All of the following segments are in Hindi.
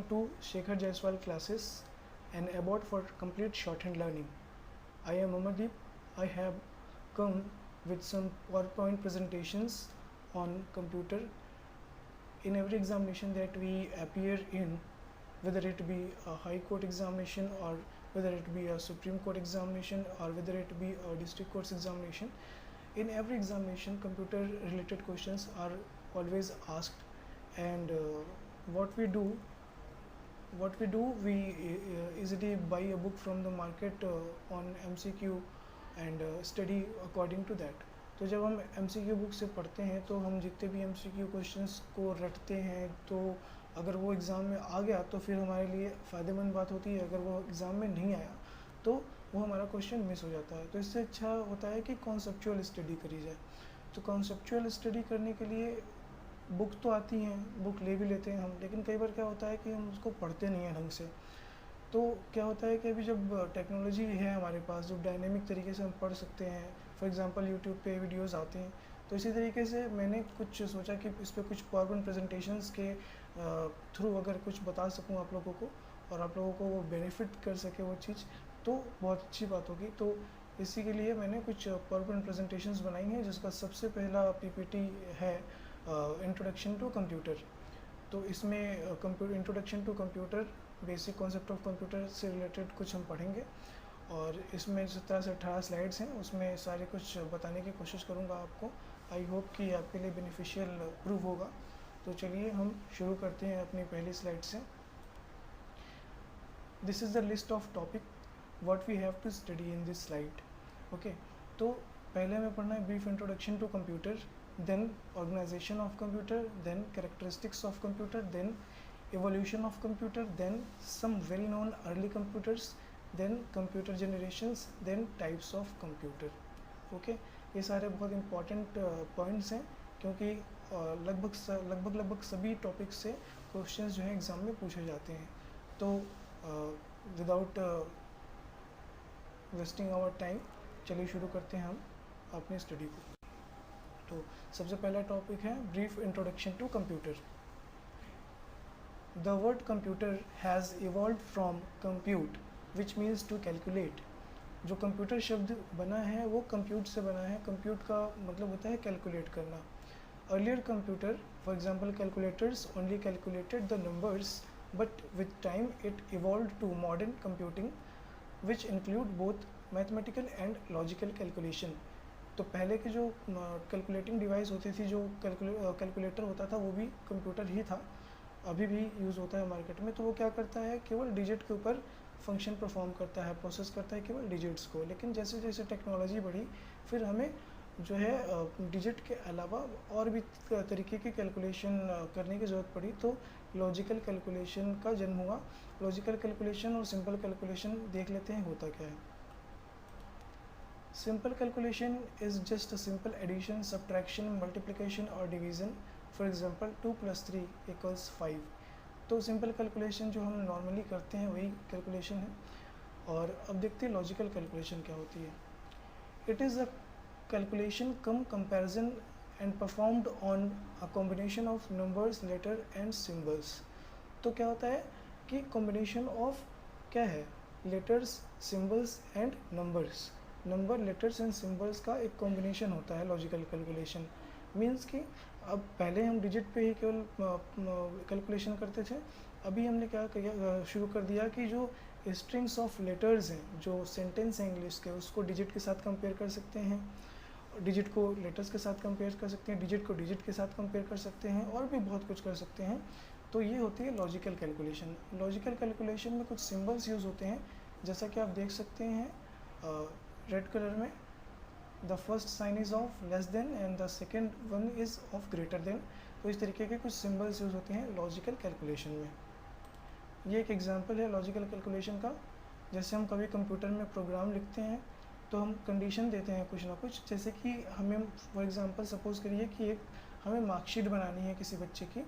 to Shekhar Jaiswal classes, an abode for complete shorthand learning. I am Amardeep. I have come with some PowerPoint presentations on computer. In every examination that we appear in, whether it be a High Court examination or whether it be a Supreme Court examination or whether it be a District Courts examination, in every examination computer related questions are always asked. And what we do we easily buy a book from the market on MCQ and study according to that. तो जब हम MCQ बुक से पढ़ते हैं तो हम जितने भी MCQ क्वेश्चंस को रटते हैं, तो अगर वो एग्ज़ाम में आ गया तो फिर हमारे लिए फ़ायदेमंद बात होती है, अगर वो एग्ज़ाम में नहीं आया तो वो हमारा क्वेश्चन मिस हो जाता है। तो इससे अच्छा होता है कि कॉन्सेप्चुअल स्टडी करी जाए। तो कॉन्सेप्चुअल स्टडी करने के लिए बुक तो आती हैं, बुक ले भी लेते हैं हम, लेकिन कई बार क्या होता है कि हम उसको पढ़ते नहीं हैं ढंग से। तो क्या होता है कि अभी जब टेक्नोलॉजी है हमारे पास, जो डायनेमिक तरीके से हम पढ़ सकते हैं, फॉर एग्जांपल यूट्यूब पे वीडियोस आते हैं, तो इसी तरीके से मैंने कुछ सोचा कि इस पर कुछ पावरपॉइंट प्रेजेंटेशंस के थ्रू अगर कुछ बता सकूं आप लोगों को और आप लोगों को वो बेनिफिट कर सके वो चीज़, तो बहुत अच्छी बात होगी। तो इसी के लिए मैंने कुछ पावरपॉइंट प्रेजेंटेशंस बनाई हैं, जिसका सबसे पहला पीपीटी है इंट्रोडक्शन टू कंप्यूटर। तो इसमें introduction to computer, basic concept of computer से रिलेटेड कुछ हम पढ़ेंगे और इसमें 17 से 18 स्लाइड्स हैं, उसमें सारे कुछ बताने की कोशिश करूंगा आपको। आई होप कि आपके लिए बेनिफिशियल प्रूव होगा। तो चलिए हम शुरू करते हैं अपनी पहली स्लाइड से। This is the list of topic what we have to study in this slide. Okay, तो पहले हमें पढ़ना है brief introduction to computer, then organization of computer, then characteristics of computer, then evolution of computer, then some well known early computers, then computer generations, then types of computer. Okay, ये सारे बहुत important points हैं, क्योंकि लगभग सभी टॉपिक्स से क्वेश्चंस जो है एग्ज़ाम में पूछे जाते हैं। तो विदाउट वेस्टिंग आवर टाइम चलिए शुरू करते हैं हम अपनी स्टडी को। तो सबसे पहला टॉपिक है brief introduction to computer. The word computer has evolve from compute which means to calculate. जो कंप्यूटर शब्द बना है वो कंप्यूट से बना है। कंप्यूट का मतलब होता है कैलकुलेट करना। Earlier computer, for example calculators, only calculated the numbers, but with time it evolve to modern computing which include both mathematical and logical calculation. तो पहले के जो कैलकुलेटिंग डिवाइस होती थी, जो कैलकुलेटर होता था, वो भी कंप्यूटर ही था, अभी भी यूज़ होता है मार्केट में। तो वो क्या करता है, केवल डिजिट के ऊपर फंक्शन परफॉर्म करता है, प्रोसेस करता है केवल डिजिट्स को। लेकिन जैसे जैसे टेक्नोलॉजी बढ़ी, फिर हमें जो है डिजिट के अलावा और भी तरीके की कैलकुलेशन करने की ज़रूरत पड़ी, तो लॉजिकल कैलकुलेशन का जन्म हुआ। लॉजिकल कैलकुलेशन और सिंपल कैलकुलेशन देख लेते हैं होता क्या है। Simple calculation is just a simple addition, subtraction, multiplication or division. For example, 2 + 3 = 5. तो सिंपल कैलकुलेशन जो हम नॉर्मली करते हैं वही कैलकुलेशन है। और अब देखते हैं लॉजिकल कैलकुलेशन क्या होती है। It is a calculation cum comparison and performed on a combination of numbers, letter and symbols. तो क्या होता है कि कॉम्बिनेशन ऑफ क्या है, letters, symbols and numbers. Number, letters and symbols का एक कॉम्बिनेशन होता है लॉजिकल कैलकुलेशन। मींस कि अब पहले हम डिजिट पे ही केवल कैलकुलेशन करते थे, अभी हमने क्या किया, शुरू कर दिया कि जो स्ट्रिंग्स ऑफ लेटर्स हैं, जो सेंटेंस हैं इंग्लिश के, उसको डिजिट के साथ कंपेयर कर सकते हैं, डिजिट को लेटर्स के साथ कंपेयर कर सकते हैं, डिजिट को डिजिट के साथ कंपेयर कर सकते हैं, और भी बहुत कुछ कर सकते हैं। तो ये होती है लॉजिकल कैलकुलेशन। लॉजिकल कैलकुलेशन में कुछ सिम्बल्स यूज़ होते हैं, जैसा कि आप देख सकते हैं रेड कलर में। The first sign is of less than and the second one is of greater than. तो इस तरीके के कुछ सिम्बल्स यूज़ होते हैं लॉजिकल कैलकुलेशन में। ये एक एग्जांपल है लॉजिकल कैलकुलेशन का। जैसे हम कभी कंप्यूटर में प्रोग्राम लिखते हैं तो हम कंडीशन देते हैं कुछ ना कुछ, जैसे कि हमें फॉर एग्जांपल सपोज़ करिए कि एक हमें मार्कशीट बनानी है किसी बच्चे की,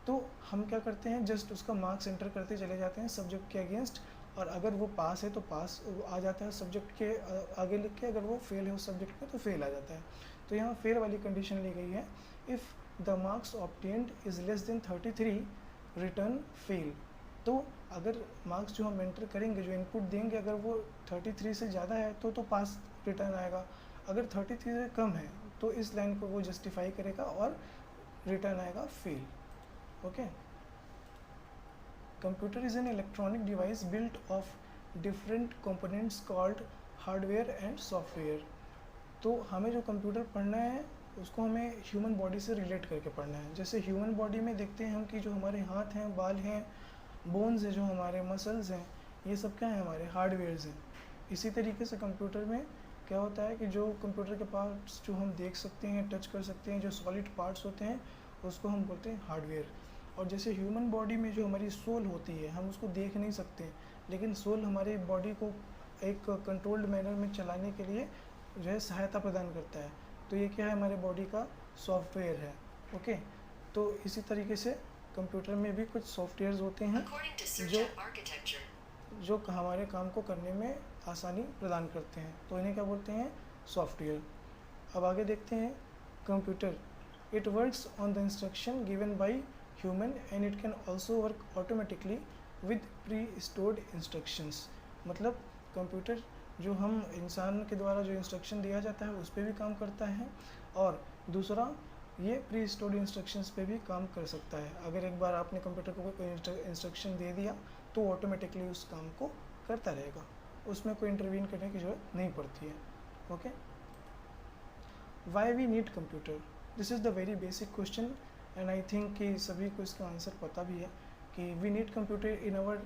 तो हम क्या करते हैं, जस्ट उसका मार्क्स एंटर करते चले जाते हैं सब्जेक्ट के अगेंस्ट, और अगर वो पास है तो पास आ जाता है सब्जेक्ट के आगे लिख के, अगर वो फेल है उस सब्जेक्ट में तो फेल आ जाता है। तो यहाँ फेल वाली कंडीशन ली गई है, if the marks obtained is less than 33 return fail. तो अगर मार्क्स जो हम एंटर करेंगे, जो इनपुट देंगे, अगर वो 33 से ज़्यादा है तो पास रिटर्न आएगा, अगर 33 से कम है तो इस लाइन को वो जस्टिफाई करेगा और रिटर्न आएगा fail. Okay. Computer is an electronic device built of different components called hardware and software. तो हमें जो कंप्यूटर पढ़ना है उसको हमें ह्यूमन बॉडी से रिलेट करके पढ़ना है। जैसे ह्यूमन बॉडी में देखते हैं हम कि जो हमारे हाथ हैं, बाल हैं, बोन्स हैं, जो हमारे मसल्स हैं, ये सब क्या है, हमारे हार्डवेयर्स हैं। इसी तरीके से कंप्यूटर में क्या होता है कि जो कंप्यूटर के पार्ट्स जो हम देख सकते हैं, टच कर सकते हैं, जो सॉलिड पार्ट्स होते हैं, उसको हम बोलते हैं हार्डवेयर। और जैसे ह्यूमन बॉडी में जो हमारी सोल होती है, हम उसको देख नहीं सकते, लेकिन सोल हमारी बॉडी को एक कंट्रोल्ड मैनर में चलाने के लिए जो है सहायता प्रदान करता है। तो ये क्या है, हमारे बॉडी का सॉफ्टवेयर है। ओके। तो इसी तरीके से कंप्यूटर में भी कुछ सॉफ्टवेयर्स होते हैं जो हमारे काम को करने में आसानी प्रदान करते हैं, तो इन्हें क्या बोलते हैं, सॉफ्टवेयर। अब आगे देखते हैं computer. It works on the instruction given by human and it can also work automatically with pre stored instructions. मतलब कंप्यूटर जो हम इंसान के द्वारा जो इंस्ट्रक्शन दिया जाता है उस पर भी काम करता है, और दूसरा ये प्री स्टोर्ड इंस्ट्रक्शंस पे भी काम कर सकता है। अगर एक बार आपने कंप्यूटर को कोई इंस्ट्रक्शन दे दिया तो ऑटोमेटिकली उस काम को करता रहेगा, उसमें कोई इंटरवीन करने की ज़रूरत नहीं पड़ती है। Okay. Why we need computer, this is the very basic question and I think कि सभी को इसका आंसर पता भी है कि we need computer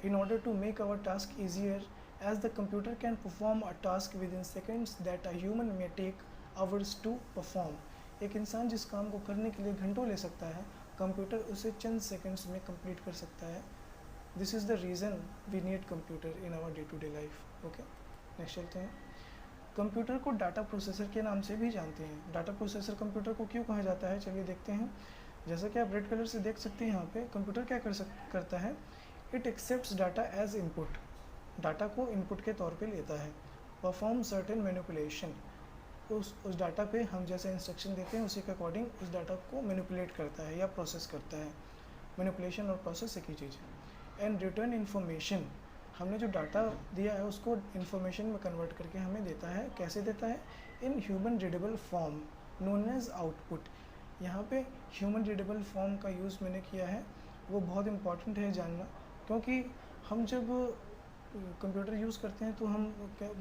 in order to make our task easier, as the computer can perform a task within seconds that a human may take hours to perform। एक इंसान जिस काम को करने के लिए घंटों ले सकता है, कंप्यूटर उसे चंद सेकंड्स में कंप्लीट कर सकता है। This is the reason we need computer in our day to day life. Okay, next चलते हैं। कंप्यूटर को डाटा प्रोसेसर के नाम से भी जानते हैं। डाटा प्रोसेसर कंप्यूटर को क्यों कहा जाता है, चलिए देखते हैं। जैसा कि आप रेड कलर से देख सकते हैं यहाँ पे, कंप्यूटर क्या करता है, it accepts data as input, data को इनपुट के तौर पे लेता है। परफॉर्म सर्टेन मैनिपुलेशन, उस डाटा पे हम जैसे इंस्ट्रक्शन देते हैं उसी के अकॉर्डिंग उस डाटा को मैनिपुलेट करता है या प्रोसेस करता है। मैनिपुलेशन और प्रोसेस एक ही चीज़ है। एंड रिटर्न इन्फॉर्मेशन, हमने जो डाटा दिया है उसको इन्फॉर्मेशन में कन्वर्ट करके हमें देता है। कैसे देता है, in human readable form known as output. यहाँ पे ह्यूमन रीडेबल फॉर्म का यूज़ मैंने किया है, वो बहुत इम्पॉर्टेंट है जानना, क्योंकि हम जब कंप्यूटर यूज़ करते हैं तो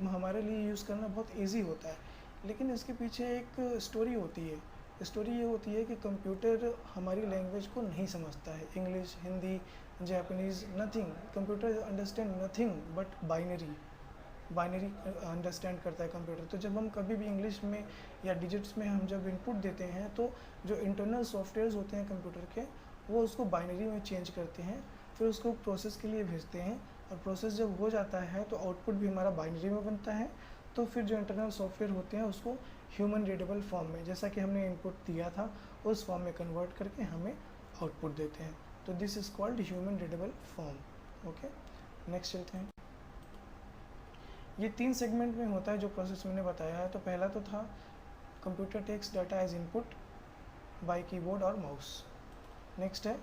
हमारे लिए यूज़ करना बहुत ईजी होता है, लेकिन इसके पीछे एक स्टोरी होती है। स्टोरी ये होती है कि कंप्यूटर हमारी लैंग्वेज को नहीं समझता है, English, Hindi, Japanese, nothing. Computer understand nothing but binary understand करता है कंप्यूटर। तो जब हम कभी भी इंग्लिश में या डिजिट्स में हम जब इनपुट देते हैं तो जो इंटरनल सॉफ्टवेयर्स होते हैं कंप्यूटर के, वो उसको बाइनरी में चेंज करते हैं, फिर उसको प्रोसेस के लिए भेजते हैं, और प्रोसेस जब हो जाता है तो आउटपुट भी हमारा बाइनरी में बनता है। तो फिर जो इंटरनल सॉफ्टवेयर होते हैं उसको ह्यूमन रीडेबल फॉर्म में, जैसा कि हमने इनपुट दिया था उस फॉर्म में कन्वर्ट करके हमें आउटपुट देते हैं। तो this is called human readable form. Okay, next चलते हैं। ये 3 सेगमेंट में होता है जो प्रोसेस मैंने बताया है। तो पहला तो था computer takes data as input by keyboard और माउस। नेक्स्ट है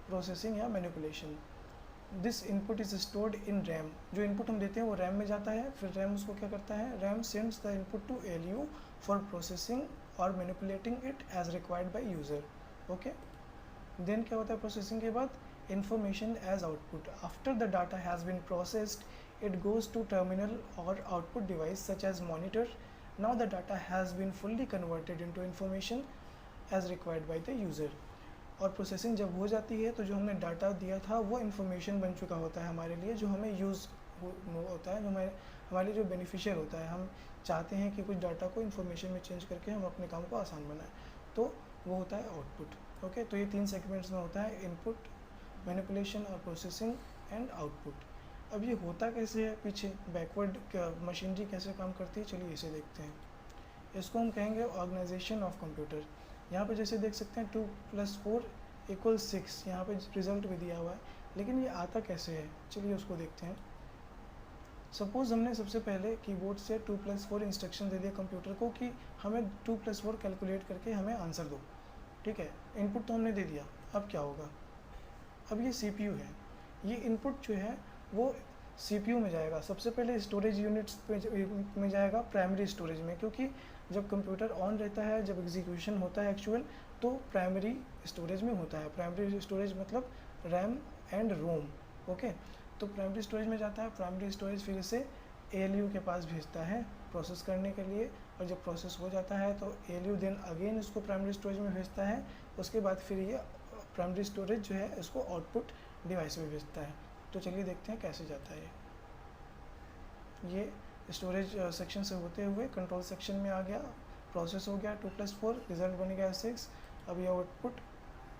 प्रोसेसिंग या manipulation. This input is stored in RAM, जो इनपुट हम देते हैं वो रैम में जाता है, फिर रैम उसको क्या करता है, RAM sends the input to ALU for processing और manipulating it as required by user. Okay, then क्या होता है प्रोसेसिंग के बाद, information as output. After the data has been processed it goes to terminal or output device such as monitor. Now the data has been fully converted into information as required by the user। और प्रोसेसिंग जब हो जाती है तो जो हमने डाटा दिया था वो इन्फॉर्मेशन बन चुका होता है हमारे लिए, जो हमें यूज़ होता है, जो हमारे लिए जो बेनिफिशियल होता है। हम चाहते हैं कि कुछ डाटा को इन्फॉर्मेशन में चेंज करके हम अपने काम को आसान बनाएं, तो वो होता है आउटपुट। ओके, तो ये 3 सेगमेंट्स में होता है, इनपुट, मैनिपुलेशन और प्रोसेसिंग एंड आउटपुट। अब ये होता कैसे है, पीछे बैकवर्ड मशीनरी कैसे काम करती है, चलिए इसे देखते हैं। इसको हम कहेंगे ऑर्गेनाइजेशन ऑफ कंप्यूटर। यहाँ पे जैसे देख सकते हैं 2 + 4 = 6, यहाँ पे रिजल्ट भी दिया हुआ है, लेकिन ये आता कैसे है, चलिए उसको देखते हैं। सपोज़ हमने सबसे पहले कीबोर्ड से 2 + 4 इंस्ट्रक्शन दे दिया कंप्यूटर को कि हमें 2 + 4 कैलकुलेट करके हमें आंसर दो। ठीक है, इनपुट तो हमने दे दिया, अब क्या होगा, अब ये CPU है, ये इनपुट जो है वो CPU में जाएगा, सबसे पहले स्टोरेज यूनिट्स में जाएगा, प्राइमरी स्टोरेज में, क्योंकि जब कंप्यूटर ऑन रहता है, जब एग्जीक्यूशन होता है एक्चुअल, तो प्राइमरी स्टोरेज में होता है। प्राइमरी स्टोरेज मतलब रैम एंड रोम, ओके। तो प्राइमरी स्टोरेज में जाता है, प्राइमरी स्टोरेज फिर इसे ALU के पास भेजता है प्रोसेस करने के लिए, और जब प्रोसेस हो जाता है तो ALU देन अगेन इसको प्राइमरी स्टोरेज में भेजता है। उसके बाद फिर ये प्राइमरी स्टोरेज जो है इसको आउटपुट डिवाइस में भेजता है। तो चलिए देखते हैं कैसे जाता है। ये स्टोरेज सेक्शन से होते हुए कंट्रोल सेक्शन में आ गया, प्रोसेस हो गया 2+4, रिजल्ट बन गया 6। अब ये आउटपुट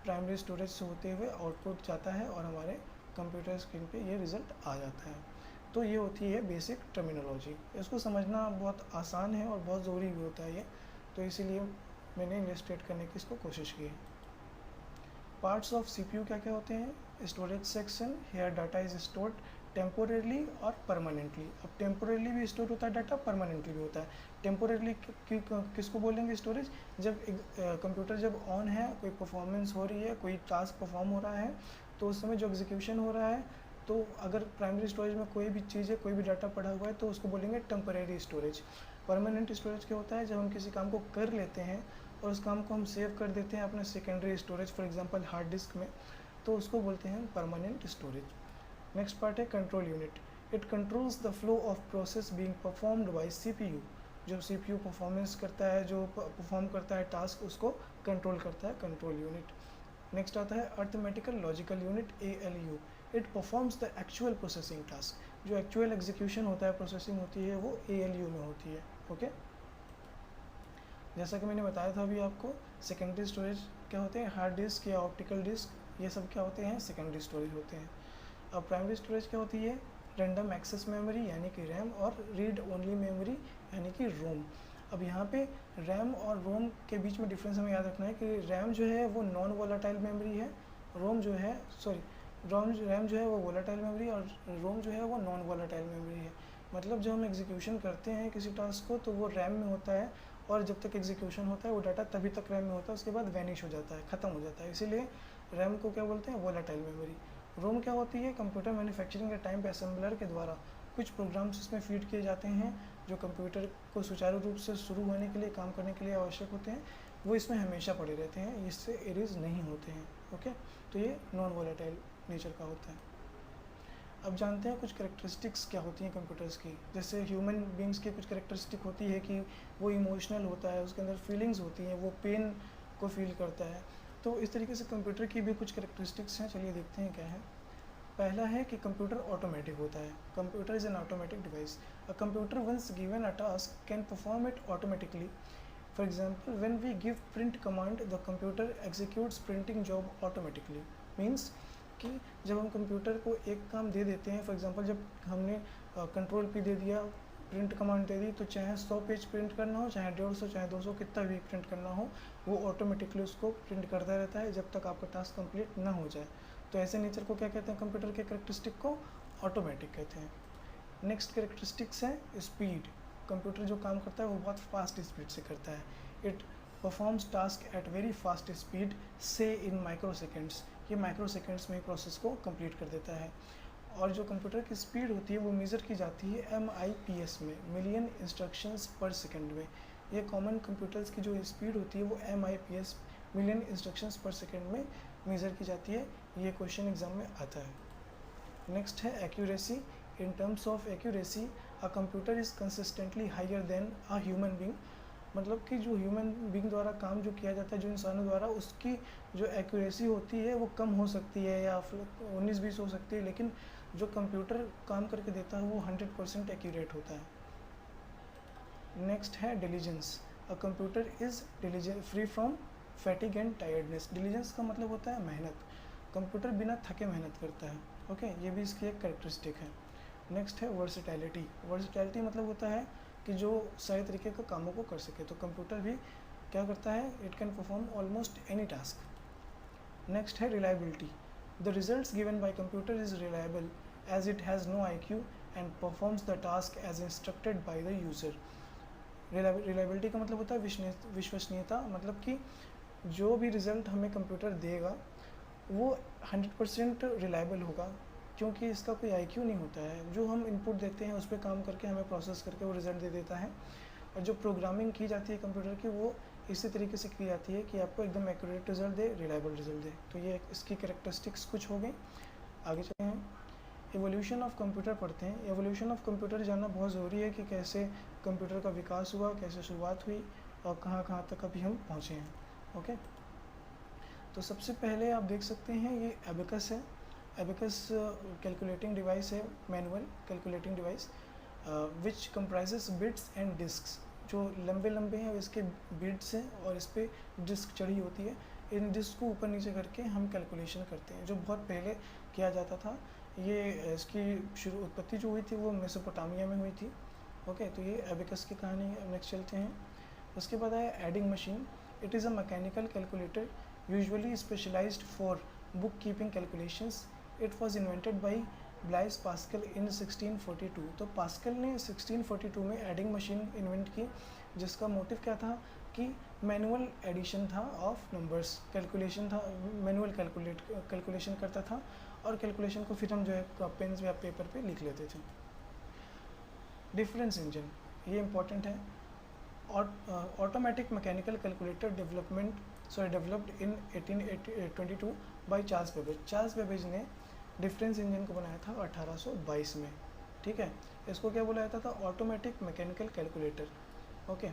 प्राइमरी स्टोरेज से होते हुए आउटपुट जाता है और हमारे कंप्यूटर स्क्रीन पे ये रिज़ल्ट आ जाता है। तो ये होती है बेसिक टर्मिनोलॉजी। इसको समझना बहुत आसान है और बहुत ज़रूरी भी होता है ये, तो इसीलिए मैंने इलस्ट्रेट करने की इसको कोशिश की है। पार्ट्स ऑफ CPU क्या क्या होते हैं? Storage section, here data is stored temporarily और परमानेंटली। अब टेम्पोरेरली भी स्टोर होता है डाटा, परमानेंटली भी होता है। टेम्पोरेरली किसको बोलेंगे स्टोरेज? जब कंप्यूटर जब ऑन है, कोई परफॉर्मेंस हो रही है, कोई टास्क परफॉर्म हो रहा है, तो उस समय जो एग्जीक्यूशन हो रहा है, तो अगर प्राइमरी स्टोरेज में कोई भी चीज़ है, कोई भी डाटा पड़ा हुआ है, तो उसको बोलेंगे टेम्परेरी स्टोरेज। परमानेंट स्टोरेज क्या होता है? जब हम किसी काम को कर लेते हैं और उस काम को हम सेव कर देते हैं अपने secondary storage, for example hard disk में, तो उसको बोलते हैं परमानेंट स्टोरेज। नेक्स्ट पार्ट है control unit. It controls the flow of process being performed by CPU। जो CPU परफॉर्मेंस करता है, जो परफॉर्म करता है टास्क, उसको कंट्रोल करता है कंट्रोल यूनिट। नेक्स्ट आता है arithmetical logical unit ALU। It performs the actual processing task. जो एक्चुअल एग्जीक्यूशन होता है, प्रोसेसिंग होती है, वो ALU में होती है, ओके। जैसा कि मैंने बताया था अभी आपको, सेकेंडरी स्टोरेज क्या होते हैं? हार्ड डिस्क या ऑप्टिकल डिस्क, ये सब क्या होते हैं? सेकेंडरी स्टोरेज होते हैं। अब प्राइमरी स्टोरेज क्या होती है? रैंडम एक्सेस मेमोरी यानी कि रैम, और रीड ओनली मेमोरी यानी कि रोम। अब यहाँ पे रैम और रोम के बीच में डिफरेंस हमें याद रखना है कि रैम जो है वो नॉन वोलाटाइल मेमोरी है, रैम जो है वो वोलाटाइल मेमोरी, और रोम जो है वो नॉन वोलाटाइल मेमोरी है। मतलब जब हम एग्जीक्यूशन करते हैं किसी टास्क को, तो वो रैम में होता है, और जब तक एग्जीक्यूशन होता है वो डाटा तभी तक रैम में होता है, उसके बाद वैनिश हो जाता है, ख़त्म हो जाता है। इसीलिए रैम को क्या बोलते हैं? Volatile memory. रोम क्या होती है? कंप्यूटर मैन्युफैक्चरिंग के टाइम पे असेंबलर के द्वारा कुछ प्रोग्राम्स इसमें फीड किए जाते हैं जो कंप्यूटर को सुचारू रूप से शुरू होने के लिए, काम करने के लिए आवश्यक होते हैं, वो इसमें हमेशा पड़े रहते हैं, इससे एरेज नहीं होते हैं, ओके। तो ये नॉन वोलेटाइल नेचर का होता है। अब जानते हैं कुछ कैरेक्टरिस्टिक्स क्या होती हैं कंप्यूटर्स की। जैसे ह्यूमन बींग्स की कुछ कैरेक्टरिस्टिक होती है कि वो इमोशनल होता है, उसके अंदर फीलिंग्स होती हैं, वो पेन को फील करता है। तो इस तरीके से कंप्यूटर की भी कुछ कैरेक्टरिस्टिक्स हैं, चलिए देखते हैं क्या है। पहला है कि कंप्यूटर ऑटोमेटिक होता है। Computer is an automatic device. A computer once given a task can perform it automatically. For example, when we give print command, the computer executes printing job automatically. Means कि जब हम कंप्यूटर को एक काम दे देते हैं, फॉर एग्जांपल जब हमने कंट्रोल P दे दिया, प्रिंट कमांड दे दी, तो चाहे 100 पेज प्रिंट करना हो, चाहे 150, चाहे 200, कितना भी प्रिंट करना हो, वो ऑटोमेटिकली उसको प्रिंट करता रहता है जब तक आपका टास्क कंप्लीट ना हो जाए। तो ऐसे नेचर को क्या कहते हैं? कंप्यूटर के कैरेक्टरिस्टिक को ऑटोमेटिक कहते हैं। नेक्स्ट कैरेक्टरिस्टिक्स है स्पीड। कंप्यूटर जो काम करता है वो बहुत फास्ट स्पीड से करता है। It performs task at very fast speed, से इन माइक्रो सेकेंड्स। ये माइक्रो सेकेंड्स में प्रोसेस को कंप्लीट कर देता है। और जो कंप्यूटर की स्पीड होती है वो मेज़र की जाती है MIPS में, मिलियन इंस्ट्रक्शंस पर सेकंड में। ये कॉमन कंप्यूटर्स की जो स्पीड होती है वो MIPS, million instructions per second में मेज़र की जाती है। ये क्वेश्चन एग्जाम में आता है। नेक्स्ट है accuracy. In terms of accuracy, a computer is consistently higher than a human being. मतलब कि जो ह्यूमन बींग द्वारा काम जो किया जाता है, जो इंसानों द्वारा, उसकी जो एक्यूरेसी होती है वो कम हो सकती है या 19-20 हो सकती है, लेकिन जो कंप्यूटर काम करके देता है वो 100% एक्यूरेट होता है। नेक्स्ट है diligence. A computer is diligent free from fatigue and tiredness. Diligence का मतलब होता है मेहनत। कंप्यूटर बिना थके मेहनत करता है, ओके। ये भी इसकी एक कैरेक्टरिस्टिक है। नेक्स्ट है वर्सेटैलिटी। वर्सेटैलिटी मतलब होता है कि जो सारे तरीके के कामों को कर सके। तो कंप्यूटर भी क्या करता है? It can perform almost any task. Next है reliability. The results given by computer is reliable as it has no IQ and performs the task as instructed by the user. Reliability का मतलब होता है विश्वसनीयता। मतलब कि जो भी रिज़ल्ट हमें कंप्यूटर देगा वो 100% रिलायबल होगा, क्योंकि इसका कोई IQ नहीं होता है, जो हम इनपुट देते हैं उस पर काम करके हमें प्रोसेस करके वो रिज़ल्ट दे देता है। और जो प्रोग्रामिंग की जाती है कंप्यूटर की, वो इसी तरीके से की जाती है कि आपको एकदम एक्यूरेट रिजल्ट दे, रिलायबल रिजल्ट दे। तो ये इसकी कैरेक्टरिस्टिक्स कुछ हो गई। आगे चलते हैं, एवोल्यूशन ऑफ कंप्यूटर पढ़ते हैं। एवोल्यूशन ऑफ कंप्यूटर जानना बहुत ज़रूरी है कि कैसे कंप्यूटर का विकास हुआ, कैसे शुरुआत हुई और कहाँ कहाँ तक अभी हम पहुँचे हैं। ओके, तो सबसे पहले आप देख सकते हैं ये एबेकस है। एबेकस कैलकुलेटिंग डिवाइस है, manual calculating device which comprises beads and discs. जो लंबे लंबे हैं इसके बिट्स हैं और इस पर डिस्क चढ़ी होती है। इन डिस्क को ऊपर नीचे करके हम कैलकुलेशन करते हैं, जो बहुत पहले किया जाता था। ये इसकी उत्पत्ति जो हुई थी वो मेसोपोटामिया में हुई थी। ओके, तो ये एबेकस की कहानी है। नेक्स्ट चलते हैं। उसके बाद है adding machine. It is a mechanical calculator usually specialised for book keeping calculations. It was invented by Blaise Pascal in 1642। तो पास्कल ने 1642 में एडिंग मशीन इन्वेंट की, जिसका मोटिव क्या था कि मैनुअल एडिशन था ऑफ नंबर्स, कैलकुलेशन था, मैनुअल कैलकुलेशन करता था और कैलकुलेशन को फिर हम जो है पेन या पेपर पे लिख लेते थे। डिफरेंस इंजन, ये इंपॉर्टेंट है। Automatic mechanical calculator developed in 1822 by Charles Babbage. Charles Babbage ने डिफरेंस इंजन को बनाया था 1822 में। ठीक है, इसको क्या बोला जाता था? Automatic mechanical calculator. Okay,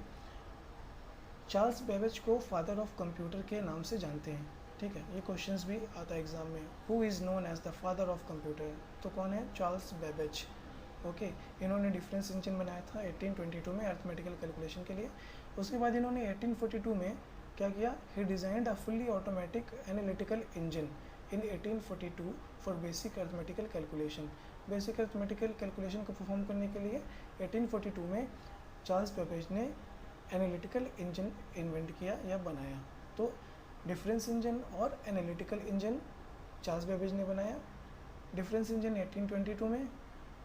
Charles Babbage को फादर ऑफ कंप्यूटर के नाम से जानते हैं। ठीक है, ये क्वेश्चंस भी आता है एग्जाम में। Who is known as the father of computer? तो कौन है? Charles Babbage. ओके, इन्होंने डिफरेंस इंजन बनाया था 1822 में अर्थमेटिकल कैलकुलेशन के लिए। उसके बाद इन्होंने 1842 में क्या किया? He designed a fully automatic analytical engine in 1842 for basic arithmetical calculation. Basic arithmetical calculation को परफॉर्म करने के लिए 1842 में चार्ल्स बेबेज ने एनालिटिकल इंजन इन्वेंट किया या बनाया। तो डिफरेंस इंजन और एनालिटिकल इंजन चार्ल्स बेबेज ने बनाया। डिफरेंस इंजन 1822 में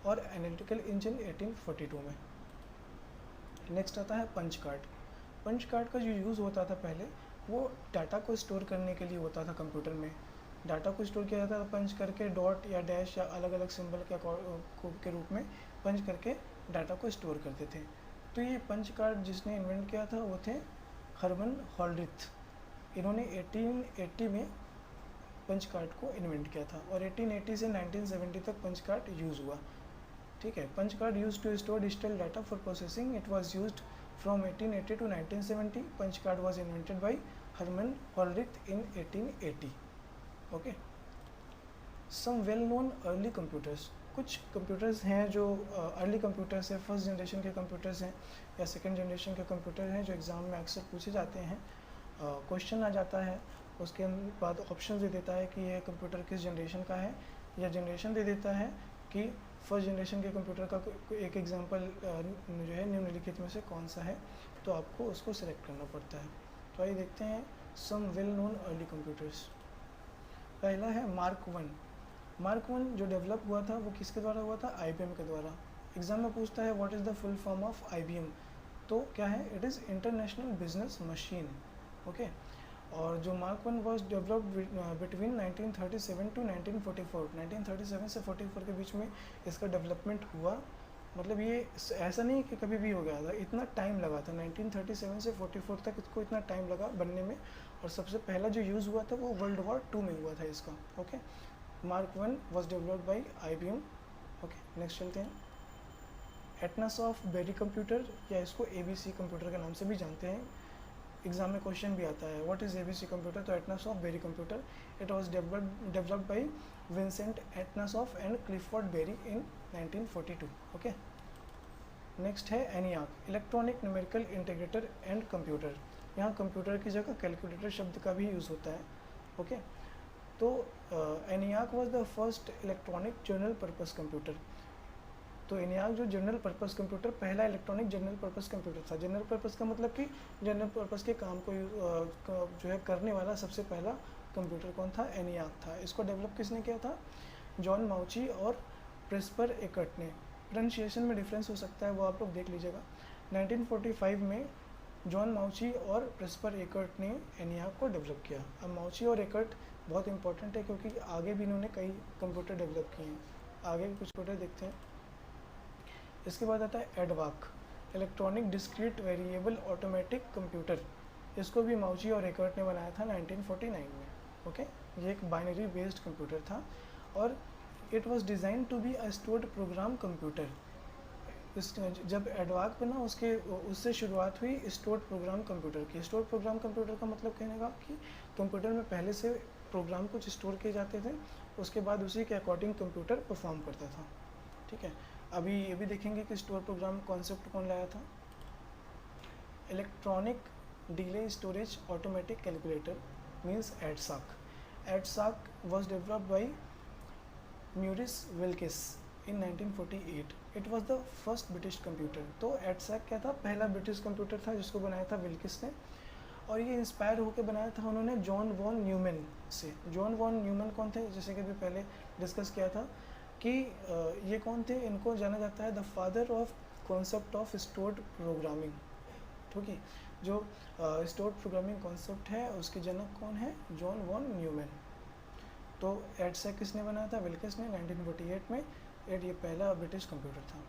और एनालिटिकल इंजन 1842 में। नेक्स्ट आता है पंच कार्ड। पंच कार्ड का जो यूज़ होता था पहले, वो डाटा को स्टोर करने के लिए होता था। कंप्यूटर में डाटा को स्टोर किया जाता था पंच करके, डॉट या डैश या अलग अलग सिंबल के रूप में पंच करके डाटा को स्टोर करते थे। तो ये पंच कार्ड जिसने इन्वेंट किया था वो थे हर्मन होल्ड्रिथ। इन्होंने 1880 में पंच कार्ड को इन्वेंट किया था और 1880 से 1970 तक पंच कार्ड यूज़ हुआ। ठीक है, punch card use to store digital data for processing. It was used from 1880 to 1970। Punch card was invented by Herman Hollerith in 1880। Okay, some well known early computers. कुछ कंप्यूटर्स हैं जो अर्ली कंप्यूटर्स हैं, फर्स्ट जनरेशन के कंप्यूटर्स हैं या सेकंड जनरेशन के कंप्यूटर हैं, जो एग्ज़ाम में अक्सर पूछे जाते हैं। क्वेश्चन आ जाता है, उसके बाद ऑप्शन दे देता है कि ये कंप्यूटर किस जनरेशन का है, या जनरेशन दे देता है कि फर्स्ट जनरेशन के कंप्यूटर का एक एग्जांपल जो है निम्नलिखित में से कौन सा है, तो आपको उसको सिलेक्ट करना पड़ता है। तो आइए देखते हैं some well known early computers. पहला है मार्क 1। मार्क 1 जो डेवलप हुआ था वो किसके द्वारा हुआ था? IBM के द्वारा। एग्जाम में पूछता है what is the full form of IBM, तो क्या है? It is international business machine. Okay, और जो Mark 1 was developed between 1937 to 1944। 1937 से 44 के बीच में इसका डेवलपमेंट हुआ। मतलब ये ऐसा नहीं कि कभी भी हो गया था, इतना टाइम लगा था। 1937 से 44 तक इसको इतना टाइम लगा बनने में। और सबसे पहला जो यूज़ हुआ था वो वर्ल्ड वॉर 2 में हुआ था इसका। Okay, mark 1 was developed by IBM। Okay, next चलते हैं। एटनस ऑफ बेरी कंप्यूटर, या इसको ABC कंप्यूटर के नाम से भी जानते हैं। एग्जाम में क्वेश्चन भी आता है व्हाट इज़ ABC कंप्यूटर, तो Atanasoff Berry computer. It was developed by Vincent Atanasoff and Clifford Berry in 1942। Okay, next है ENIAC, electronic numerical integrator and computer. यहाँ कंप्यूटर की जगह कैलकुलेटर शब्द का भी यूज़ होता है। ओके, तो ENIAC was the first electronic general purpose computer. तो ENIAC जो जनरल पर्पस कंप्यूटर, पहला इलेक्ट्रॉनिक जनरल पर्पस कंप्यूटर था। जनरल पर्पस का मतलब कि जनरल पर्पस के काम को जो है करने वाला सबसे पहला कंप्यूटर कौन था? ENIAC था। इसको डेवलप किसने किया था? जॉन माउची और प्रेस्पर एकर्ट ने। प्रोनाउंसिएशन में डिफरेंस हो सकता है, वो आप लोग देख लीजिएगा। 1945 में जॉन माउची और प्रेस्पर एकर्ट ने ENIAC को डेवलप किया। अब माउची और एकर्ट बहुत इंपॉर्टेंट है क्योंकि आगे भी इन्होंने कई कंप्यूटर डेवलप किए हैं। आगे भी कुछ कंप्यूटर देखते हैं। इसके बाद आता है EDVAC, electronic discrete variable automatic computer. इसको भी माउची और एकर्ट ने बनाया था 1949 में। ओके, ये एक बाइनरी बेस्ड कंप्यूटर था और it was design to be a stored program computer. इस जब एडवाक बना उससे शुरुआत हुई स्टोर्ड प्रोग्राम कंप्यूटर की। स्टोर्ड प्रोग्राम कंप्यूटर का मतलब कहने का कि कंप्यूटर में पहले से प्रोग्राम कुछ स्टोर किए जाते थे, उसके बाद उसी के अकॉर्डिंग कंप्यूटर परफॉर्म करता था। ठीक है, अभी ये भी देखेंगे कि स्टोर प्रोग्राम कॉन्सेप्ट कौन लाया था। Electronic delay storage automatic calculator means EDSAC. EDSAC was developed by Maurice Wilkes in 1948। It was the first British computer. तो एडसाक क्या था, पहला ब्रिटिश कंप्यूटर था जिसको बनाया था विल्किस ने, और ये इंस्पायर होकर बनाया था उन्होंने जॉन वॉन न्यूमैन से। जॉन वॉन न्यूमैन कौन थे, जैसे कि अभी पहले डिस्कस किया था कि ये कौन थे, इनको जाना जाता है the father of concept of stored programming. ठीक है, जो स्टोर्ड प्रोग्रामिंग कॉन्सेप्ट है उसके जनक कौन है, जॉन वॉन न्यूमैन। तो एडसाक किसने बनाया था, विल्किस ने 1948 में। ये पहला ब्रिटिश कंप्यूटर था।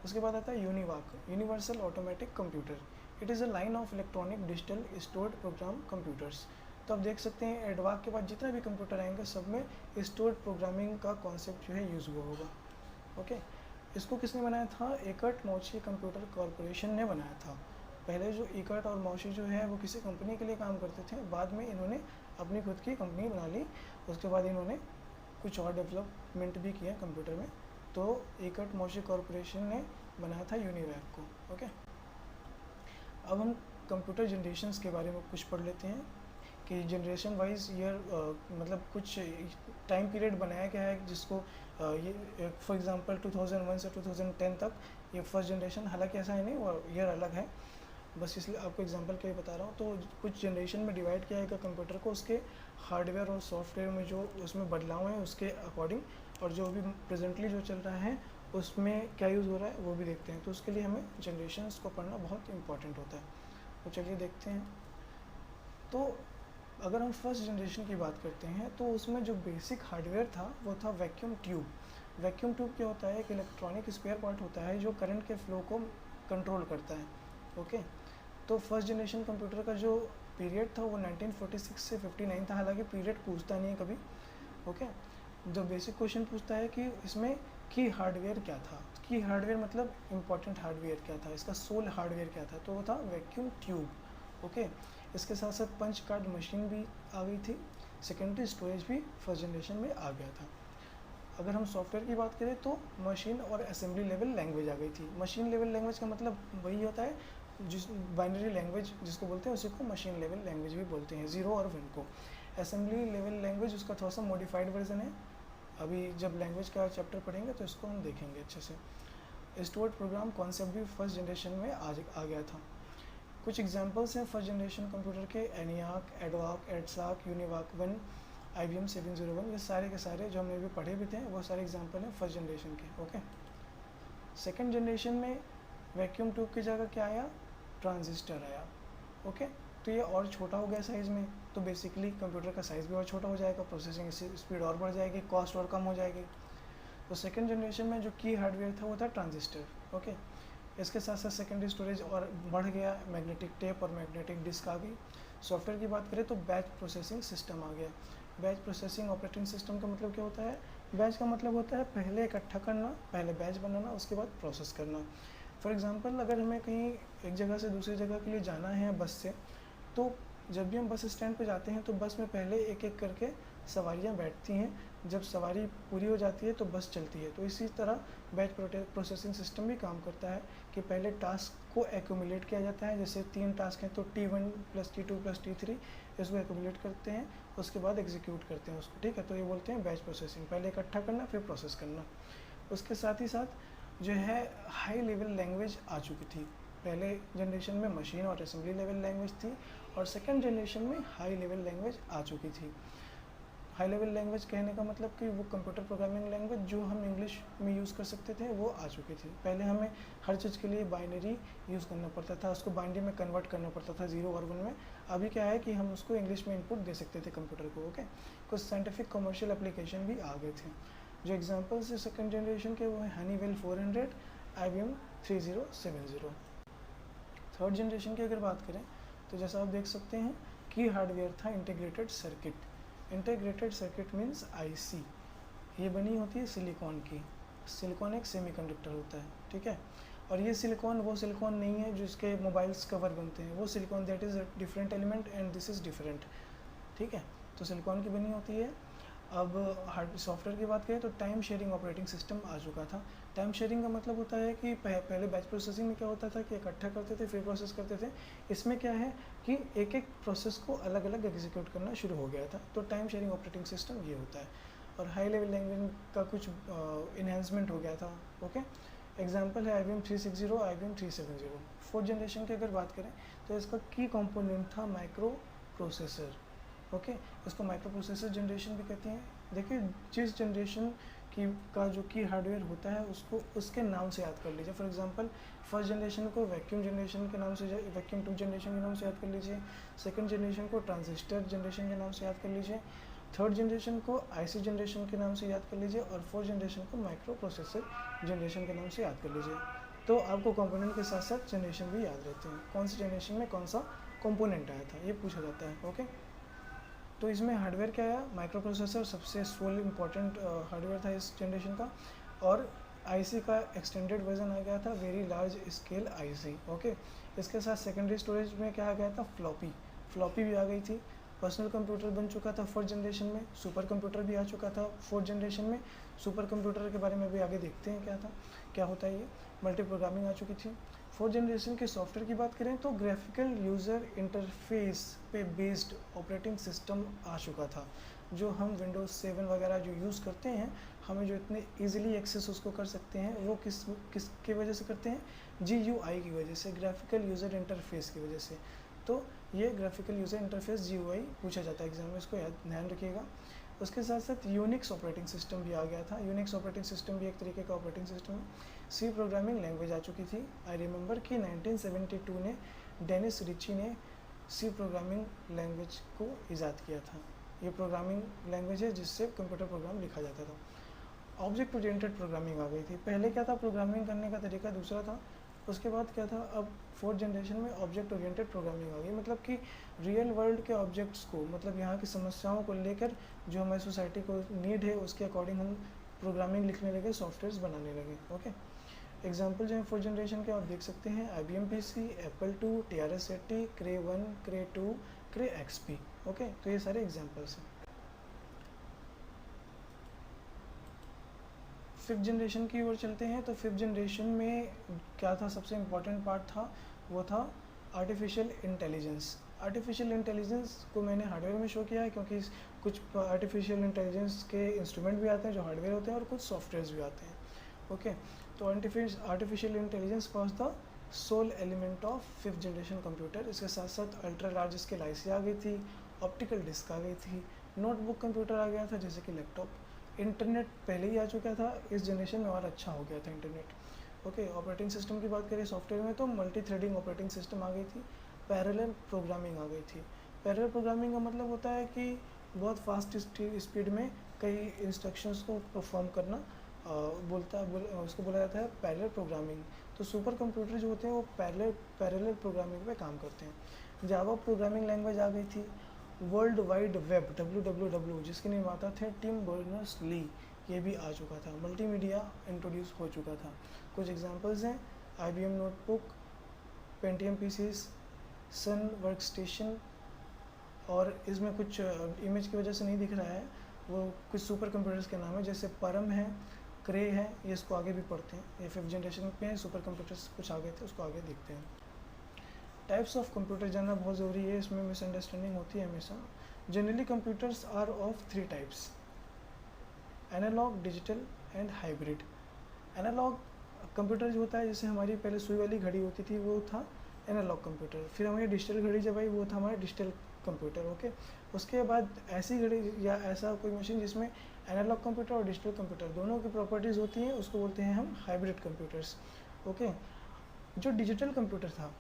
उसके बाद आता है UNIVAC, universal automatic computer. It is a line of electronic digital stored program computers. तो आप देख सकते हैं एडवाक के बाद जितने भी कंप्यूटर आएंगे सब में स्टोर्ड प्रोग्रामिंग का कॉन्सेप्ट जो है यूज़ हुआ होगा। ओके, इसको किसने बनाया था, एकर्ट माउची कंप्यूटर कॉरपोरेशन ने बनाया था। पहले जो एकर्ट और माउची जो है वो किसी कंपनी के लिए काम करते थे, बाद में इन्होंने अपनी खुद की कंपनी बना ली। उसके बाद इन्होंने कुछ और डेवलपमेंट भी किया कंप्यूटर में। तो एकर्ट माउची कॉरपोरेशन ने बनाया था यूनिवैक को। ओके, अब हम कंप्यूटर जनरेशन्स के बारे में कुछ पढ़ लेते हैं कि जनरेशन वाइज ईयर मतलब कुछ टाइम पीरियड बनाया गया है जिसको ये फॉर एग्जांपल 2001 से 2010 तक ये फर्स्ट जनरेशन, हालांकि ऐसा है नहीं, वो ईयर अलग है, बस इसलिए आपको एग्जांपल के लिए बता रहा हूँ। तो कुछ जनरेशन में डिवाइड किया है कंप्यूटर को उसके हार्डवेयर और सॉफ्टवेयर में जो उसमें बदलाव है उसके अकॉर्डिंग, और जो भी प्रेजेंटली जो चल रहा है उसमें क्या यूज़ हो रहा है वो भी देखते हैं। तो उसके लिए हमें जनरेशन्स को पढ़ना बहुत इंपॉर्टेंट होता है। तो चलिए देखते हैं। तो अगर हम फर्स्ट जनरेशन की बात करते हैं तो उसमें जो बेसिक हार्डवेयर था वो था वैक्यूम ट्यूब। वैक्यूम ट्यूब क्या होता है, एक इलेक्ट्रॉनिक स्पेयर पार्ट होता है जो करंट के फ्लो को कंट्रोल करता है। ओके, तो फर्स्ट जनरेशन कंप्यूटर का जो पीरियड था वो 1946 से 59 था। हालांकि पीरियड पूछता नहीं है कभी। ओके, जो बेसिक क्वेश्चन पूछता है कि इसमें की हार्डवेयर क्या था, की हार्डवेयर मतलब इम्पॉर्टेंट हार्डवेयर क्या था, इसका सोल हार्डवेयर क्या था, तो वो था वैक्यूम ट्यूब। ओके, इसके साथ साथ पंच कार्ड मशीन भी आ गई थी, सेकेंडरी स्टोरेज भी फर्स्ट जनरेशन में आ गया था। अगर हम सॉफ्टवेयर की बात करें तो मशीन और असेंबली लेवल लैंग्वेज आ गई थी। मशीन लेवल लैंग्वेज का मतलब वही होता है जिस बाइनरी लैंग्वेज जिसको बोलते हैं उसी को मशीन लेवल लैंग्वेज भी बोलते हैं, 0 और 1 को। असेंबली लेवल लैंग्वेज उसका थोड़ा सा मॉडिफाइड वर्जन है। अभी जब लैंग्वेज का चैप्टर पढ़ेंगे तो इसको हम देखेंगे अच्छे से। स्टोर्ड प्रोग्राम कॉन्सेप्ट भी फर्स्ट जनरेशन में आ गया था। कुछ एग्जांपल्स हैं फर्स्ट जनरेशन कंप्यूटर के, एनियाक, एडवाक, एडसाक, यूनिवाक 1, IBM 701, ये सारे के सारे जो हमने भी पढ़े भी थे वो सारे एग्जांपल हैं फर्स्ट जनरेशन के। ओके, सेकंड जनरेशन में वैक्यूम ट्यूब की जगह क्या आया, ट्रांजिस्टर आया। ओके, तो ये और छोटा हो गया साइज़ में, तो बेसिकली कंप्यूटर का साइज़ भी और छोटा हो जाएगा, प्रोसेसिंग स्पीड और बढ़ जाएगी, कॉस्ट और कम हो जाएगी। तो सेकंड जनरेशन में जो की हार्डवेयर था वो था ट्रांजिस्टर। ओके, इसके साथ साथ सेकेंडरी स्टोरेज और बढ़ गया, मैग्नेटिक टेप और मैग्नेटिक डिस्क आ गई। सॉफ्टवेयर की बात करें तो बैच प्रोसेसिंग सिस्टम आ गया। बैच प्रोसेसिंग ऑपरेटिंग सिस्टम का मतलब क्या होता है, बैच का मतलब होता है पहले इकट्ठा करना, पहले बैच बनाना, उसके बाद प्रोसेस करना। फॉर एग्जांपल अगर हमें कहीं एक जगह से दूसरी जगह के लिए जाना है बस से, तो जब भी हम बस स्टैंड पर जाते हैं तो बस में पहले एक एक करके सवारियां बैठती हैं। जब सवारी पूरी हो जाती है तो बस चलती है। तो इसी तरह बैच प्रोसेसिंग सिस्टम भी काम करता है कि पहले टास्क को एक्यूमुलेट किया जाता है। जैसे 3 टास्क हैं तो T1 + T2 + T3 इसको एक्यूमुलेट करते हैं, उसके बाद एग्जीक्यूट करते हैं उसको। ठीक है, तो ये बोलते हैं बैच प्रोसेसिंग, पहले इकट्ठा करना फिर प्रोसेस करना। उसके साथ ही साथ जो है हाई लेवल लैंग्वेज आ चुकी थी। पहले जनरेशन में मशीन और असेंबली लेवल लैंग्वेज थी और सेकेंड जनरेशन में हाई लेवल लैंग्वेज आ चुकी थी। हाई लेवल लैंग्वेज कहने का मतलब कि वो कंप्यूटर प्रोग्रामिंग लैंग्वेज जो हम इंग्लिश इंग्लिश में यूज़ कर सकते थे वो आ चुकी थी। पहले हमें हर चीज़ के लिए बाइनरी यूज़ करना पड़ता था, उसको बाइनरी में कन्वर्ट करना पड़ता था 0 और 1 में। अभी क्या है कि हम उसको इंग्लिश में इनपुट दे सकते थे कंप्यूटर को। ओके, कुछ साइंटिफिक कमर्शियल एप्लीकेशन भी आ गए थे। जो एग्जांपल्स है सेकंड जनरेशन के वो है हनीवेल 400, IBM 3070। थर्ड जनरेशन की अगर बात करें तो जैसा आप देख सकते हैं कि हार्डवेयर था integrated circuit. Integrated circuit means IC, ये बनी होती है सिलिकॉन की। सिलिकॉन एक सेमीकंडक्टर होता है, ठीक है। और ये सिलिकॉन वो सिलिकॉन नहीं है जिसके मोबाइल्स कवर बनते हैं, वो silicon that is different element and this is different, ठीक है। तो सिलिकॉन की बनी होती है। अब हार्ड सॉफ्टवेयर की बात करें तो टाइम शेयरिंग ऑपरेटिंग सिस्टम आ चुका था। टाइम शेयरिंग का मतलब होता है कि पहले बैच प्रोसेसिंग में क्या होता था कि इकट्ठा करते थे फिर प्रोसेस करते थे। इसमें क्या है कि एक एक प्रोसेस को अलग अलग एग्जीक्यूट करना शुरू हो गया था। तो टाइम शेयरिंग ऑपरेटिंग सिस्टम ये होता है। और हाई लेवल लैंग्वेज का कुछ इन्हेंसमेंट हो गया था। ओके, एग्जाम्पल है IBM 360, IBM 370। फोर्थ जनरेशन की अगर बात करें तो इसका की कंपोनेंट था माइक्रो प्रोसेसर। ओके, इसको माइक्रो प्रोसेसर जनरेशन भी कहते हैं। देखिए, जिस जनरेशन की का जो की हार्डवेयर होता है उसको उसके नाम से याद कर लीजिए। फॉर एग्जांपल फर्स्ट जनरेशन को वैक्यूम जनरेशन के नाम से, वैक्यूम 2 जनरेशन के नाम से याद कर लीजिए। सेकंड जनरेशन को ट्रांजिस्टर जनरेशन के नाम से याद कर लीजिए। थर्ड जनरेशन को IC जनरेशन के नाम से याद कर लीजिए। और फोर्थ जनरेशन को माइक्रो प्रोसेसर जनरेशन के नाम से याद कर लीजिए। तो आपको कंपोनेंट के साथ साथ जनरेशन भी याद रहते हैं, कौन सी जनरेशन में कौन सा कंपोनेंट आया था ये पूछा जाता है। ओके, तो इसमें हार्डवेयर क्या है, माइक्रो प्रोसेसर सबसे सोल इम्पॉर्टेंट हार्डवेयर था इस जनरेशन का। और IC का एक्सटेंडेड वर्जन आ गया था, very large scale IC। Okay, इसके साथ सेकेंडरी स्टोरेज में क्या आ गया था, फ्लॉपी भी आ गई थी। पर्सनल कंप्यूटर बन चुका था फोर्थ जनरेशन में। सुपर कंप्यूटर भी आ चुका था फोर्थ जनरेशन में। सुपर कंप्यूटर के बारे में भी आगे देखते हैं क्या होता है ये। मल्टी प्रोग्रामिंग आ चुकी थी। फोर्थ जनरेशन के सॉफ्टवेयर की बात करें तो ग्राफिकल यूज़र इंटरफेस पे बेस्ड ऑपरेटिंग सिस्टम आ चुका था। जो हम विंडोज़ 7 वगैरह जो यूज़ करते हैं, हमें जो इतने इजीली एक्सेस उसको कर सकते हैं वो किसकी वजह से करते हैं, GUI की वजह से, ग्राफिकल यूज़र इंटरफेस की वजह से। तो ये ग्राफिकल यूज़र इंटरफेस GUI पूछा जाता है एग्जाम में, इसको याद ध्यान रखिएगा। उसके साथ साथ यूनिक्स ऑपरेटिंग सिस्टम भी आ गया था। यूनिक्स ऑपरेटिंग सिस्टम भी एक तरीके का ऑपरेटिंग सिस्टम है। सी प्रोग्रामिंग लैंग्वेज आ चुकी थी। आई रिमेंबर कि 1972 ने डेनिस रिची ने सी प्रोग्रामिंग लैंग्वेज को ईजाद किया था। ये प्रोग्रामिंग लैंग्वेज है जिससे कंप्यूटर प्रोग्राम लिखा जाता था। ऑब्जेक्ट ओरिएंटेड प्रोग्रामिंग आ गई थी। पहले क्या था, प्रोग्रामिंग करने का तरीका दूसरा था। उसके बाद क्या था, अब फोर्थ जनरेशन में ऑब्जेक्ट ओरिएंटेड प्रोग्रामिंग आ गई। मतलब कि रियल वर्ल्ड के ऑब्जेक्ट्स को, मतलब यहाँ की समस्याओं को लेकर जो हमारी सोसाइटी को नीड है उसके अकॉर्डिंग हम प्रोग्रामिंग लिखने लगे, सॉफ्टवेयर्स बनाने लगे। ओके, एग्जाम्पल जो है फोर्थ जनरेशन के आप देख सकते हैं, IBM PC, Apple II, TRS-80, Cray 1, Cray 2, Cray XP। Okay, तो ये सारे एग्जाम्पल्स हैं। फिफ्थ जनरेशन की ओर चलते हैं। तो फिफ्थ जनरेशन में क्या था, सबसे इम्पॉर्टेंट पार्ट था वो था आर्टिफिशियल इंटेलिजेंस। आर्टिफिशियल इंटेलिजेंस को मैंने हार्डवेयर में शो किया है क्योंकि कुछ आर्टिफिशियल इंटेलिजेंस के इंस्ट्रूमेंट भी आते हैं जो हार्डवेयर होते हैं और कुछ सॉफ्टवेयर्स भी आते हैं। ओके, तो artificial intelligence was the sole element of fifth generation computer. इसके साथ साथ अल्ट्रा लार्ज स्केल IC आ गई थी, ऑप्टिकल डिस्क आ गई थी, नोटबुक कंप्यूटर आ गया था जैसे कि लैपटॉप। इंटरनेट पहले ही आ चुका था, इस जनरेशन में और अच्छा हो गया था इंटरनेट। ओके, ऑपरेटिंग सिस्टम की बात करें सॉफ्टवेयर में तो मल्टी थ्रेडिंग ऑपरेटिंग सिस्टम आ गई थी, पैरेलल प्रोग्रामिंग आ गई थी। पैरेलल प्रोग्रामिंग का मतलब होता है कि बहुत फास्ट स्पीड में कई इंस्ट्रक्शंस को परफॉर्म करना उसको बोला जाता है पैरेलल प्रोग्रामिंग। तो सुपर कंप्यूटर जो होते हैं वो पैरेलल प्रोग्रामिंग पे काम करते हैं। जावा प्रोग्रामिंग लैंग्वेज आ गई थी। वर्ल्ड वाइड वेब WWW जिसके निर्माता थे टिम बर्नर्स-ली, ये भी आ चुका था। मल्टीमीडिया इंट्रोड्यूस हो चुका था। कुछ एग्जांपल्स हैं, IBM नोटबुक, पेंटियम PCs, सन वर्कस्टेशन। और इसमें कुछ इमेज की वजह से नहीं दिख रहा है, वो कुछ सुपर कंप्यूटर्स के नाम है जैसे परम है, क्रे है, ये इसको आगे भी पढ़ते हैं। ये फिफ्थ जनरेशन में सुपर कंप्यूटर्स कुछ आ गए थे, उसको आगे देखते हैं। टाइप्स ऑफ कंप्यूटर जानना बहुत ज़रूरी है, इसमें मिसअंडरस्टैंडिंग होती है हमेशा। Generally computers are of 3 types, analog, digital and hybrid. Analog computer जो होता है, जैसे हमारी पहले सुई वाली घड़ी होती थी वो था एनालॉग कंप्यूटर। फिर हमारी डिजिटल घड़ी जब आई वो था हमारा डिजिटल कंप्यूटर। ओके, उसके बाद ऐसी घड़ी या ऐसा कोई मशीन जिसमें एनालॉग कंप्यूटर और डिजिटल कंप्यूटर दोनों की प्रॉपर्टीज़ होती हैं, उसको बोलते हैं हम हाइब्रिड कंप्यूटर्स। ओके, जो डिजिटल कंप्यूटर था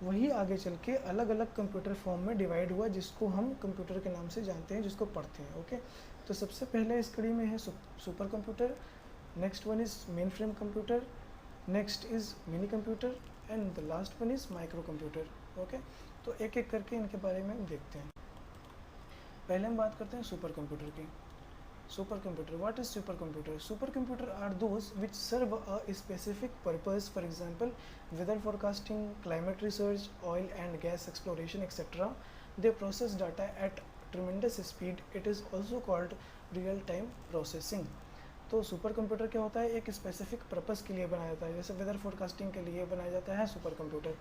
वही आगे चल के अलग अलग कंप्यूटर फॉर्म में डिवाइड हुआ, जिसको हम कंप्यूटर के नाम से जानते हैं, जिसको पढ़ते हैं। ओके, तो सबसे पहले इस कड़ी में है super computer, next one is main frame computer, next is mini computer and the last one is micro computer. Okay, तो एक एक करके इनके बारे में देखते हैं। पहले हम बात करते हैं सुपर कंप्यूटर की। Supercomputer. What is supercomputer? Supercomputer are those which serve a specific purpose. For example, weather forecasting, climate research, oil and gas exploration, etc. They process data at tremendous speed. It is also called real-time processing. तो सुपर कंप्यूटर क्या होता है, एक स्पेसिफिक पर्पस के लिए बनाया जाता है। जैसे वेदर फोरकास्टिंग के लिए बनाया जाता है सुपर कंप्यूटर,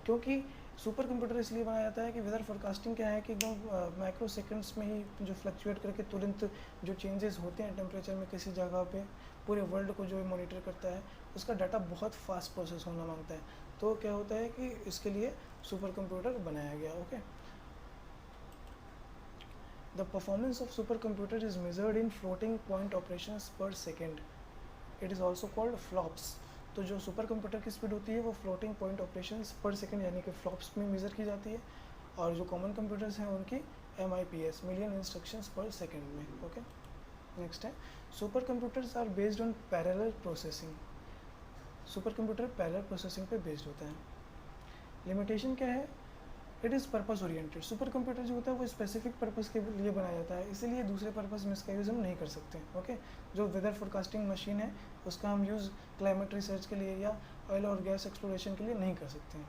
क्योंकि सुपर कंप्यूटर इसलिए बनाया जाता है कि वेदर फोरकास्टिंग क्या है कि एकदम माइक्रो सेकंड्स में ही जो फ्लक्चुएट करके तुरंत जो चेंजेस होते हैं टेम्परेचर में किसी जगह पे, पूरे वर्ल्ड को जो मॉनिटर करता है, उसका डाटा बहुत फास्ट प्रोसेस होना मांगता है। तो क्या होता है कि इसके लिए सुपर कंप्यूटर बनाया गया। Okay, The performance of supercomputer is measured in floating point operations per second. It is also called flops. तो जो सुपर कंप्यूटर की स्पीड होती है वो फ्लोटिंग पॉइंट ऑपरेशंस पर सेकंड यानी कि फ्लॉप्स में मेज़र की जाती है, और जो कॉमन कंप्यूटर्स हैं उनकी MIPS million instructions per second में। ओके, नेक्स्ट है super computers are based on parallel processing. Super computer parallel processing पे बेस्ड होता है। लिमिटेशन क्या है, it is purpose oriented. Super computer जो होता है वो स्पेसिफिक पर्पस के लिए बनाया जाता है, इसीलिए दूसरे पर्पस में इसका यूज़ हम नहीं कर सकते। ओके, जो वेदर फोरकास्टिंग मशीन है उसका हम यूज़ क्लाइमेट रिसर्च के लिए या ऑयल और गैस एक्सप्लोरेशन के लिए नहीं कर सकते हैं।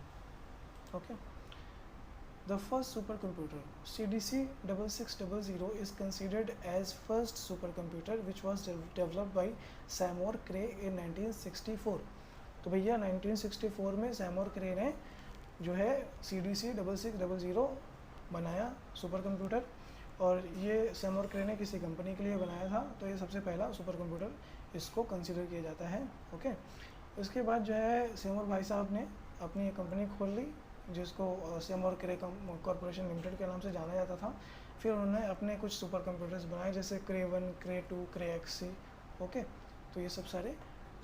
Okay, the first super computer CDC 6600 is considered as first super computer which was developed by Seymour Cray in 1964। तो भैया 1964 में सैमोर क्रे ने जो है CDC 6600 बनाया सुपर कंप्यूटर, और ये सैमोर क्रे ने किसी कंपनी के लिए बनाया था, तो ये सबसे पहला सुपर कंप्यूटर इसको कंसिडर किया जाता है। ओके, उसके बाद जो है सैमोर भाई साहब ने अपनी कंपनी खोल ली जिसको सैमोर क्रे कॉरपोरेशन लिमिटेड के नाम से जाना जाता था। फिर उन्होंने अपने कुछ सुपर कंप्यूटर्स बनाए जैसे क्रे 1, क्रे 2, क्रे XC। ओके, तो ये सब सारे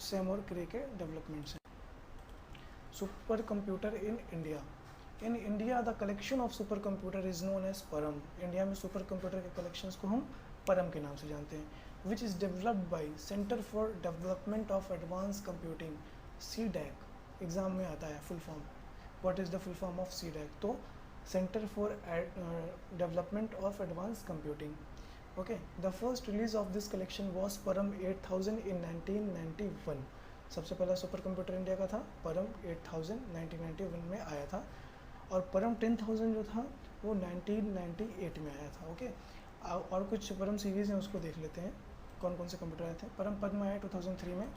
सैमोर क्रे के डेवलपमेंट्स हैं। Super computer in India. In India the collection of super computer is known as Param. India में सुपर कंप्यूटर के कलेक्शंस को हम परम के नाम से जानते हैं, which is developed by centre for development of advance computing, CDAC। Exam में आता है full form, what is the full form of CDAC? तो centre for development of advance computing. Okay, the first release of this collection was परम 8000 इन 1991। सबसे पहला सुपर कंप्यूटर इंडिया का था परम 8000 1991 में आया था, और परम 10000 जो था वो 1998 में आया था। ओके, और कुछ परम सीरीज़ हैं उसको देख लेते हैं कौन कौन से कंप्यूटर आए थे। परम पद्म आया 2003 में,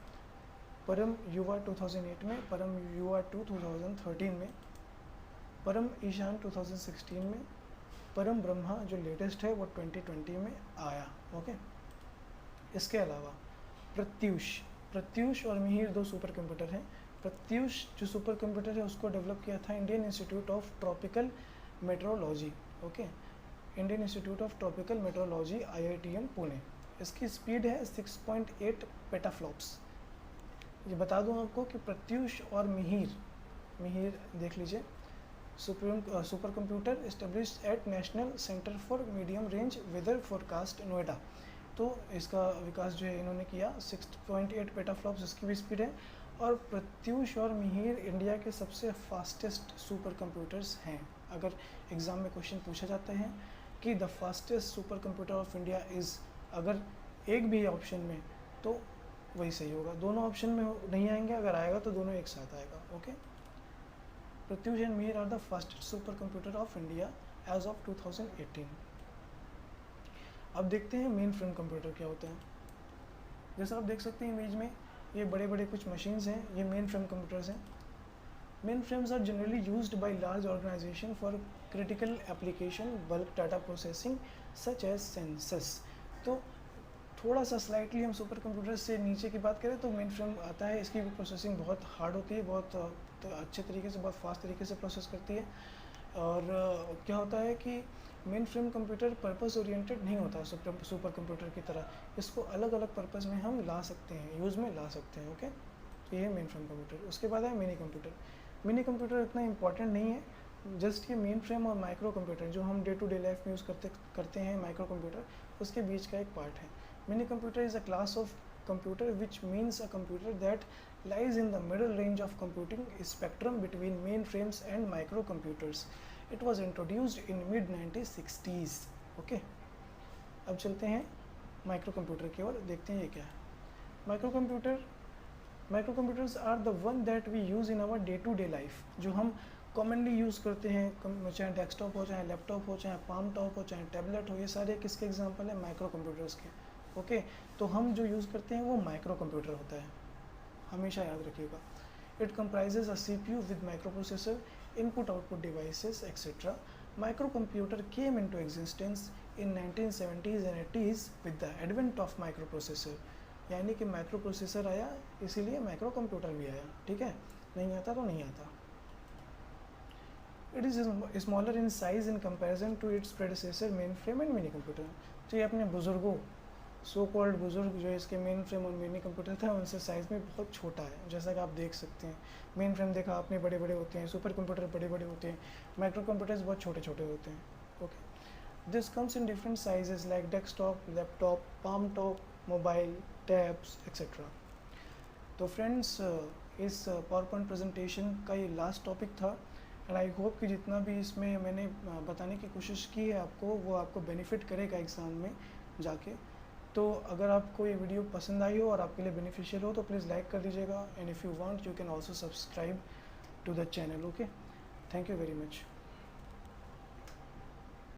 परम युवा 2008 में, परम युवा 2 2013 में, परम ईशान 2016 में, परम ब्रह्मा जो लेटेस्ट है वो 2020 में आया। ओके, इसके अलावा प्रत्यूष और मिहिर दो सुपर कंप्यूटर हैं। प्रत्यूष जो सुपर कंप्यूटर है उसको डेवलप किया था Indian institute of tropical metrology. Okay, Indian institute of tropical metrology IITM Pune. इसकी स्पीड है 6.8 पेटाफ्लॉप्स। ये बता दूं आपको कि प्रत्यूष और मिहिर देख लीजिए, super computer established at national centre for medium range weather forecast Noida. तो इसका विकास जो है इन्होंने किया, 6.8 पेटाफ्लॉप्स इसकी भी स्पीड है। और प्रत्यूष और मिहिर इंडिया के सबसे फास्टेस्ट सुपर कंप्यूटर्स हैं। अगर एग्ज़ाम में क्वेश्चन पूछा जाता है कि the fastest super computer of India is, अगर एक भी ऑप्शन में तो वही सही होगा, दोनों ऑप्शन में नहीं आएंगे, अगर आएगा तो दोनों एक साथ आएगा। Okay, Pratyush and Mihir are the fastest super computer of India as of 2018। अब देखते हैं मेन फ्रेम कंप्यूटर क्या होता है। जैसा आप देख सकते हैं इमेज में, ये बड़े बड़े कुछ मशीन्स हैं, ये मेन फ्रेम कंप्यूटर्स हैं। Main frames are generally used by large organization for critical application bulk data processing such as census. तो थोड़ा सा स्लाइटली हम सुपर कंप्यूटर से नीचे की बात करें तो मेन फ्रेम आता है, इसकी प्रोसेसिंग बहुत हार्ड होती है, बहुत अच्छे तरीके से, बहुत फास्ट तरीके से प्रोसेस करती है। और क्या होता है कि main frame computer purpose oriented नहीं होता सुपर कंप्यूटर की तरह, इसको अलग अलग पर्पस में हम ला सकते हैं, यूज़ में ला सकते हैं। ओके, तो ये है मेन फ्रेम कंप्यूटर। उसके बाद है मिनी कंप्यूटर। मिनी कंप्यूटर इतना इंपॉर्टेंट नहीं है, जस्ट ये मेन फ्रेम और माइक्रो कंप्यूटर जो हम डे टू डे लाइफ में यूज़ करते हैं माइक्रो कंप्यूटर, उसके बीच का एक पार्ट है। Mini computer is a class of computer which means a computer that lies in the middle range of computing spectrum between mainframes and microcomputers. It was introduced in mid 1960s. Okay, अब चलते हैं माइक्रो कंप्यूटर की ओर, देखते हैं ये क्या है। Micro computers are the one that we use in our day to day life, जो हम कॉमनली यूज़ करते हैं, चाहे डेस्कटॉप हो, चाहे लैपटॉप हो, चाहे पाम टॉप हो, चाहे टैबलेट हो, ये सारे किसके एग्जाम्पल है? माइक्रो कंप्यूटर्स के। ओके, तो हम जो यूज़ करते हैं वो माइक्रो कंप्यूटर होता है, हमेशा याद रखिएगा। It comprises a CPU with micro processor, input output devices etcetera. Micro computer came into existence in 1970s and 80s with the advent of micro processor, यानी कि माइक्रो प्रोसेसर आया इसीलिए माइक्रो कंप्यूटर भी आया। ठीक है, नहीं आता तो नहीं आता। It is smaller in size in comparison to its predecessor main frame and mini computer. तो ये अपने बुजुर्गों, सो कॉल्ड बुजुर्ग जो इसके मेन फ्रेम और मिनी कंप्यूटर था उनसे साइज़ में बहुत छोटा है, जैसा कि आप देख सकते हैं। मेन फ्रेम देखा आपने बड़े बड़े होते हैं, सुपर कंप्यूटर बड़े बड़े होते हैं, माइक्रो कंप्यूटर्स बहुत छोटे छोटे होते हैं। Okay, this comes in different sizes like desktop, laptop, palm top, mobile, tabs etcetera. तो फ्रेंड्स, इस पावर पॉइंट प्रेजेंटेशन का ये लास्ट टॉपिक था, एंड आई होप कि जितना भी इसमें मैंने बताने की कोशिश की है आपको, वो आपको बेनिफिट करेगा एग्ज़ाम में जाके। तो अगर आपको ये वीडियो पसंद आई हो और आपके लिए बेनिफिशियल हो तो प्लीज़ लाइक कर दीजिएगा, and if you want you can also subscribe to the channel. Okay, thank you very much.